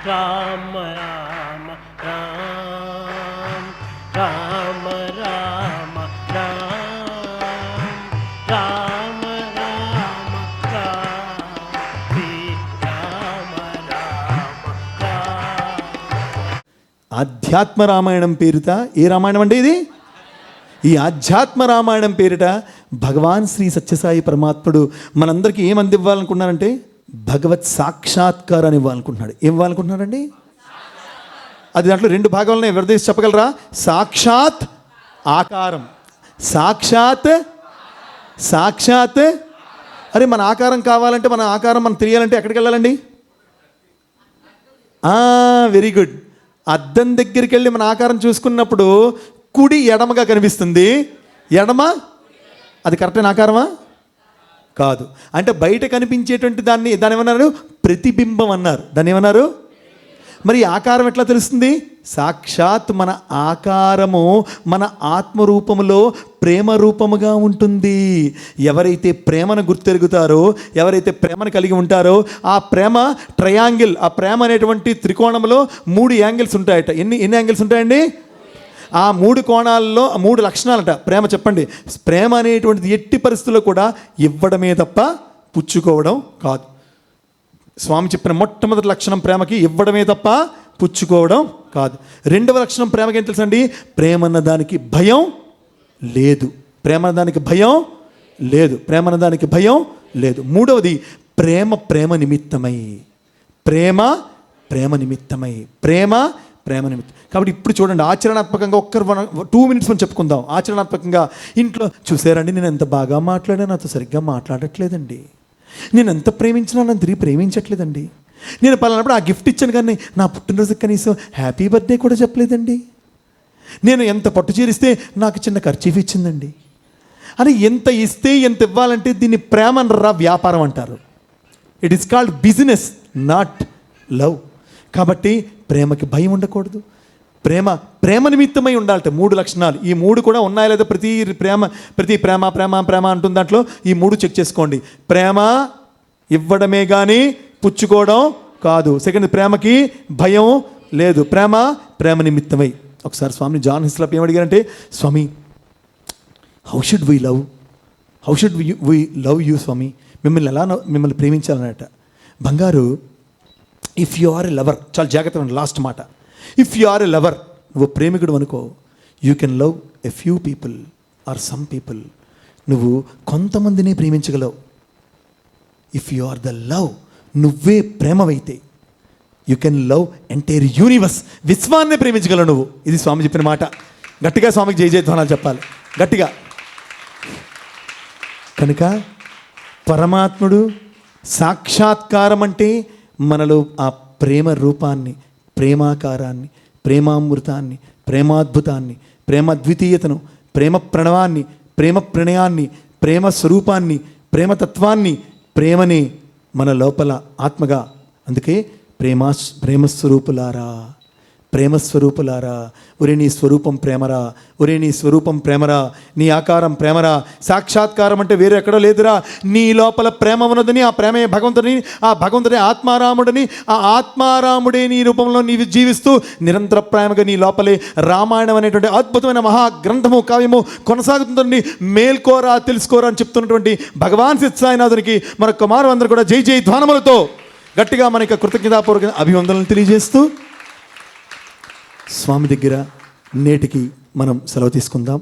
రామ రామ రామ రామ రామ రామ రామ రామ రామ రామ. ఆధ్యాత్మ రామాయణం పేరిట ఏ రామాయణం అంటే ఇది? ఈ ఆధ్యాత్మ రామాయణం పేరిట భగవాన్ శ్రీ సత్యసాయి పరమాత్ముడు మనందరికీ ఏం అందివ్వాలనుకున్నారంటే భగవత్ సాక్షాత్కారాన్ని ఇవ్వాలనుకుంటున్నాడు. ఏం ఇవ్వాలనుకుంటున్నాడండి? అది దాంట్లో రెండు భాగాలను ఎవరిదేసి చెప్పగలరా? సాక్షాత్ ఆకారం, సాక్షాత్ సాక్షాత్. అరే మన ఆకారం కావాలంటే, మన ఆకారం మనం తెలియాలంటే ఎక్కడికి వెళ్ళాలండి? Very good. అద్దం దగ్గరికి వెళ్ళి మన ఆకారం చూసుకున్నప్పుడు కుడి ఎడమగా కనిపిస్తుంది. ఎడమ అది కరెక్టైన ఆకారమా? కాదు. అంటే బయట కనిపించేటువంటి దాన్ని ఏమన్నారు? ప్రతిబింబం అన్నారు. దాన్ని ఏమన్నారు? మరి ఆకారం ఎట్లా తెలుస్తుంది? సాక్షాత్ మన ఆకారము మన ఆత్మరూపములో ప్రేమ రూపముగా ఉంటుంది. ఎవరైతే ప్రేమను గుర్తెరుగుతారో, ఎవరైతే ప్రేమను కలిగి ఉంటారో, ఆ ప్రేమ ట్రయాంగిల్, ఆ ప్రేమ అనేటువంటి త్రికోణంలో 3 యాంగిల్స్ ఉంటాయట. ఎన్ని యాంగిల్స్ ఉంటాయండి? ఆ 3 కోణాల్లో 3 లక్షణాలట ప్రేమ. చెప్పండి. ప్రేమ అనేటువంటిది ఎట్టి పరిస్థితుల్లో కూడా ఇవ్వడమే తప్ప పుచ్చుకోవడం కాదు. స్వామి చెప్పిన మొట్టమొదటి లక్షణం ప్రేమకి ఇవ్వడమే తప్ప పుచ్చుకోవడం కాదు. రెండవ లక్షణం ప్రేమకి ఏం తెలుసండి? ప్రేమ అన్న దానికి భయం లేదు. ప్రేమ అన్న దానికి భయం లేదు. ప్రేమ అన్న దానికి భయం లేదు. మూడవది ప్రేమ నిమిత్తమై. ప్రేమ నిమిత్తమై. ప్రేమ నిమిత్తం. కాబట్టి ఇప్పుడు చూడండి, ఆచరణాత్మకంగా 2 minutes మనం చెప్పుకుందాం. ఆచరణాత్మకంగా ఇంట్లో చూసారండి, నేను ఎంత బాగా మాట్లాడాను, నాతో సరిగ్గా మాట్లాడట్లేదండి. నేను ఎంత ప్రేమించినా నన్ను తిరిగి ప్రేమించట్లేదండి. నేను పలానప్పుడు ఆ గిఫ్ట్ ఇచ్చాను కానీ నా పుట్టినరోజుకి కనీసం హ్యాపీ బర్త్డే కూడా చెప్పలేదండి. నేను ఎంత పట్టు చీరిస్తే నాకు చిన్న ఖర్చీఫ్ ఇచ్చిందండి అని ఎంత ఇస్తే ఎంత ఇవ్వాలంటే దీన్ని ప్రేమ అనరా, వ్యాపారం అంటారు. It is called business, not love. కాబట్టి ప్రేమకి భయం ఉండకూడదు. ప్రేమ నిమిత్తమై ఉండాలంటే 3 లక్షణాలు. ఈ 3 కూడా ఉన్నాయా లేదా? ప్రతి ప్రేమ అంటుంది. దాంట్లో ఈ 3 చెక్ చేసుకోండి. ప్రేమ ఇవ్వడమే కానీ పుచ్చుకోవడం కాదు. సెకండ్, ప్రేమకి భయం లేదు. ప్రేమ నిమిత్తమై. ఒకసారి స్వామిని జాన్ హిస్లప్ ఏమడిగారంటే, Swami how should we love you Swami, మిమ్మల్ని ప్రేమించాలన్నట. బంగారు, if you are a lover, చాలా జాగ్రత్తగా ఉంది లాస్ట్ మాట. If you are a lover, నువ్వు ప్రేమికుడు అనుకో, you can love a few people or some people. నువ్వు కొంతమందిని ప్రేమించగలవు. If you are the love, నువ్వే ప్రేమవైతే you can love entire universe, విశ్వాన్నే ప్రేమించగలవు నువ్వు. ఇది స్వామి చెప్పిన మాట. గట్టిగా స్వామికి జై జయధ్వానాలు చెప్పాలి గట్టిగా. కనుక పరమాత్ముడు సాక్షాత్కారం అంటే మనలో ఆ ప్రేమ రూపాన్ని, ప్రేమాకారాన్ని, ప్రేమామృతాన్ని, ప్రేమాద్భుతాన్ని, ప్రేమద్వితీయతను, ప్రేమ ప్రణవాన్ని, ప్రేమ ప్రణయాన్ని, ప్రేమ స్వరూపాన్ని, ప్రేమతత్వాన్ని, ప్రేమని మన లోపల ఆత్మగా. అందుకే ప్రేమస్వరూపులారా, ఒరే నీ స్వరూపం ప్రేమరా, నీ ఆకారం ప్రేమరా. సాక్షాత్కారం అంటే వేరే ఎక్కడో లేదురా, నీ లోపల ప్రేమ ఉన్నదని, ఆ ప్రేమే భగవంతుని ఆత్మారాముడని, ఆ ఆత్మారాముడే నీ రూపంలో నీవు జీవిస్తూ నిరంతర ప్రేమగా నీ లోపలే రామాయణం అనేటువంటి అద్భుతమైన మహాగ్రంథము, కావ్యము కొనసాగుతుందండి. మేల్కోరా, తెలుసుకోరా అని చెప్తున్నటువంటి భగవాన్ సత్యసాయినాథునికి మన కుమారు అందరూ కూడా జై జై ధ్వానములతో గట్టిగా మనకి కృతజ్ఞతాపూర్వక అభివందనలు తెలియజేస్తూ స్వామి దగ్గర నేటికి మనం సెలవు తీసుకుందాం.